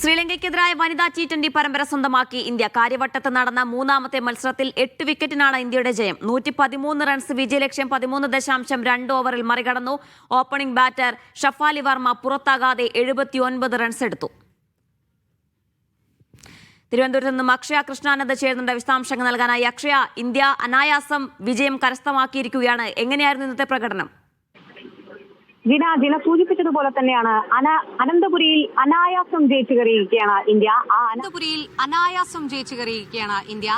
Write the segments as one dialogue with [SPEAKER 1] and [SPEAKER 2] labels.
[SPEAKER 1] ശ്രീലങ്കയ്ക്കെതിരായ വനിതാ T20 പരമ്പര സ്വന്തമാക്കി ഇന്ത്യ. കാര്യവട്ടത്ത് നടന്ന മൂന്നാമത്തെ മത്സരത്തിൽ 8 വിക്കറ്റിനാണ് ഇന്ത്യയുടെ ജയം. 113 റൺസ് വിജയലക്ഷ്യം 13.2 ഓവറിൽ മറികടന്നു. ഓപ്പണിംഗ് ബാറ്റർ ഷഫാലി വർമ്മ പുറത്താകാതെ 79 റൺസ് എടുത്തു. തിരുവനന്തപുരത്ത് നിന്നും അക്ഷയ കൃഷ്ണാനന്ദ ചേരുന്നുണ്ട് വിശദാംശങ്ങൾ നൽകാനായി. അക്ഷയ, ഇന്ത്യ അനായാസം വിജയം കരസ്ഥമാക്കിയിരിക്കുകയാണ്. എങ്ങനെയായിരുന്നു ഇന്നത്തെ പ്രകടനം?
[SPEAKER 2] ദിന സൂചിപ്പിച്ചതുപോലെ തന്നെയാണ് അനന്തപുരിയിൽ അനായാസം ജയിച്ചു കയറിയിരിക്കുകയാണ് ഇന്ത്യ.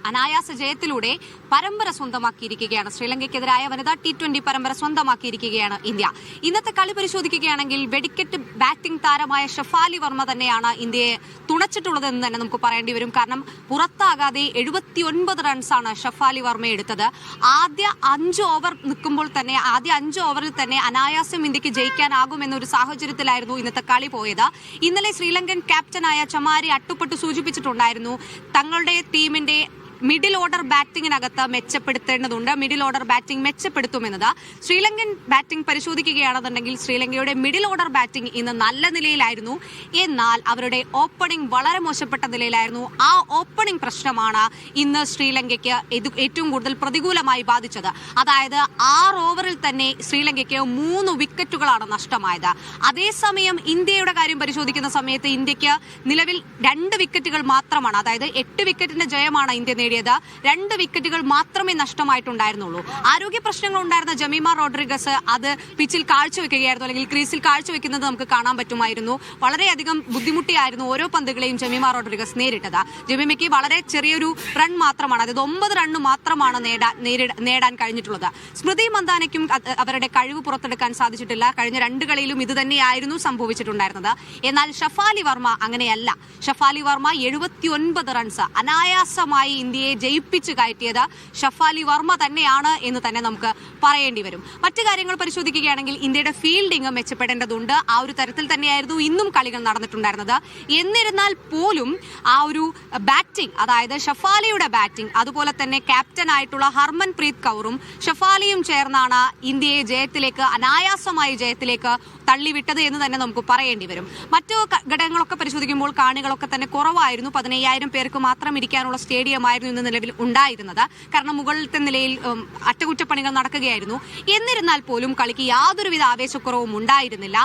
[SPEAKER 3] അനായാസ ജയത്തിലൂടെ പരമ്പര സ്വന്തമാക്കിയിരിക്കുകയാണ്. ശ്രീലങ്കയ്ക്കെതിരായ വനിതാ T20 പരമ്പര സ്വന്തമാക്കിയിരിക്കുകയാണ് ഇന്ത്യ. ഇന്നത്തെ കളി പരിശോധിക്കുകയാണെങ്കിൽ വെടിക്കെട്ട് ബാറ്റിംഗ് താരമായ ഷഫാലി വർമ്മ തന്നെയാണ് ഇന്ത്യയെ തുണച്ചിട്ടുള്ളതെന്ന് തന്നെ നമുക്ക് പറയേണ്ടി വരും. കാരണം പുറത്താകാതെ 79 റൺസാണ് ഷഫാലി വർമ്മ എടുത്തത്. ആദ്യ 5 ഓവർ നിൽക്കുമ്പോൾ തന്നെ ആദ്യ 5 ഓവറിൽ തന്നെ അനായാസം ഇന്ത്യക്ക് ജയിക്കാനാകുമെന്നൊരു സാഹചര്യത്തിലായിരുന്നു ഇന്നത്തെ കളി പോയത്. ഇന്നലെ ശ്രീലങ്കൻ ക്യാപ്റ്റനായ ചമാരി അട്ടുപൊട്ട് സൂചിപ്പിച്ചിട്ടുണ്ടായിരുന്നു തങ്ങളുടെ ടീമിന്റെ മിഡിൽ ഓർഡർ ബാറ്റിംഗിനകത്ത് മെച്ചപ്പെടുത്തേണ്ടതുണ്ട്, മിഡിൽ ഓർഡർ ബാറ്റിംഗ് മെച്ചപ്പെടുത്തുമെന്നത്. ശ്രീലങ്കൻ ബാറ്റിംഗ് പരിശോധിക്കുകയാണെന്നുണ്ടെങ്കിൽ ശ്രീലങ്കയുടെ മിഡിൽ ഓർഡർ ബാറ്റിംഗ് ഇന്ന് നല്ല നിലയിലായിരുന്നു. എന്നാൽ അവരുടെ ഓപ്പണിംഗ് വളരെ മോശപ്പെട്ട നിലയിലായിരുന്നു. ആ ഓപ്പണിംഗ് പ്രശ്നമാണ് ഇന്ന് ശ്രീലങ്കയ്ക്ക് ഏറ്റവും കൂടുതൽ പ്രതികൂലമായി ബാധിച്ചത്. അതായത് 6 ഓവറിൽ തന്നെ ശ്രീലങ്കയ്ക്ക് 3 വിക്കറ്റുകളാണ് നഷ്ടമായത്. അതേസമയം ഇന്ത്യയുടെ കാര്യം പരിശോധിക്കുന്ന സമയത്ത് ഇന്ത്യക്ക് നിലവിൽ 2 വിക്കറ്റുകൾ മാത്രമാണ്, അതായത് 8 വിക്കറ്റിന്റെ ജയമാണ് ഇന്ത്യ നേടിയത്. 2 വിക്കറ്റുകൾ മാത്രമേ നഷ്ടമായിട്ടുണ്ടായിരുന്നുള്ളൂ. ആരോഗ്യ പ്രശ്നങ്ങൾ ഉണ്ടായിരുന്ന ജമീമ റോഡ്രിഗസ് അത് പിച്ചിൽ കാഴ്ചവെക്കുകയായിരുന്നു, അല്ലെങ്കിൽ ക്രീസിൽ കാഴ്ചവെക്കുന്നത് നമുക്ക് കാണാൻ പറ്റുമായിരുന്നു. വളരെയധികം ബുദ്ധിമുട്ടിയായിരുന്നു ഓരോ പന്തുകളെയും ജമീമ റോഡ്രിഗസ് നേരിട്ടത്. ജമീമയ്ക്ക് വളരെ ചെറിയൊരു റൺ മാത്രമാണ്, അതായത് 9 റണ്ണ് മാത്രമാണ് നേടാൻ കഴിഞ്ഞിട്ടുള്ളത്. സ്മൃതി മന്ദാനയ്ക്കും അവരുടെ കഴിവ് പുറത്തെടുക്കാൻ സാധിച്ചിട്ടില്ല. കഴിഞ്ഞ 2 കളിയിലും ഇത് തന്നെയായിരുന്നു സംഭവിച്ചിട്ടുണ്ടായിരുന്നത്. എന്നാൽ ഷഫാലി വർമ്മ അങ്ങനെയല്ല. ഷഫാലി വർമ്മ 79 റൺസ് അനായാസമായി ഇന്ത്യയെ ജയിപ്പിച്ചു കയറ്റിയത് ഷഫാലി വർമ്മ തന്നെയാണ് എന്ന് തന്നെ നമുക്ക് പറയേണ്ടി വരും. മറ്റു കാര്യങ്ങൾ പരിശോധിക്കുകയാണെങ്കിൽ ഇന്ത്യയുടെ ഫീൽഡിംഗ് മെച്ചപ്പെടേണ്ടതുണ്ട്. ആ ഒരു തരത്തിൽ തന്നെയായിരുന്നു ഇന്നും കളികൾ നടന്നിട്ടുണ്ടായിരുന്നത്. എന്നിരുന്നാൽ പോലും ആ ഒരു ബാറ്റിംഗ്, അതായത് ഷഫാലിയുടെ ബാറ്റിംഗ്, അതുപോലെ തന്നെ ക്യാപ്റ്റനായിട്ടുള്ള ഹർമൻപ്രീത് കൗറും ഷഫാലിയും ചേർന്നാണ് ഇന്ത്യയെ അനായാസമായ ജയത്തിലേക്ക് തള്ളിവിട്ടത് എന്ന് തന്നെ നമുക്ക് പറയേണ്ടി വരും. മറ്റു ഘടകങ്ങളൊക്കെ പരിശോധിക്കുമ്പോൾ കാണികളൊക്കെ തന്നെ കുറവായിരുന്നു. 15,000 പേർക്ക് മാത്രം ഇരിക്കാനുള്ള സ്റ്റേഡിയമായിരുന്നു ഇന്ന് നിലവിൽ ഉണ്ടായിരുന്നത്. കാരണം മുകളിലത്തെ നിലയിൽ അറ്റകുറ്റപ്പണികൾ നടക്കുകയായിരുന്നു. എന്നിരുന്നാൽ പോലും കളിക്ക് യാതൊരുവിധ ആവേശക്കുറവും ഉണ്ടായിരുന്നില്ല.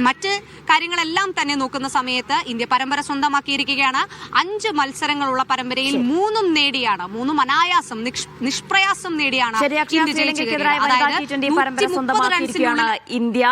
[SPEAKER 3] മറ്റ് കാര്യങ്ങളെല്ലാം തന്നെ നോക്കുന്ന സമയത്ത് ഇന്ത്യ പരമ്പര സ്വന്തമാക്കിയിരിക്കുകയാണ്. 5 മത്സരങ്ങളുള്ള പരമ്പരയിൽ 3 നേടിയാണ്, 3 അനായാസം നിഷ്പ്രയാസം നേടിയാണ്
[SPEAKER 1] ഇന്ത്യ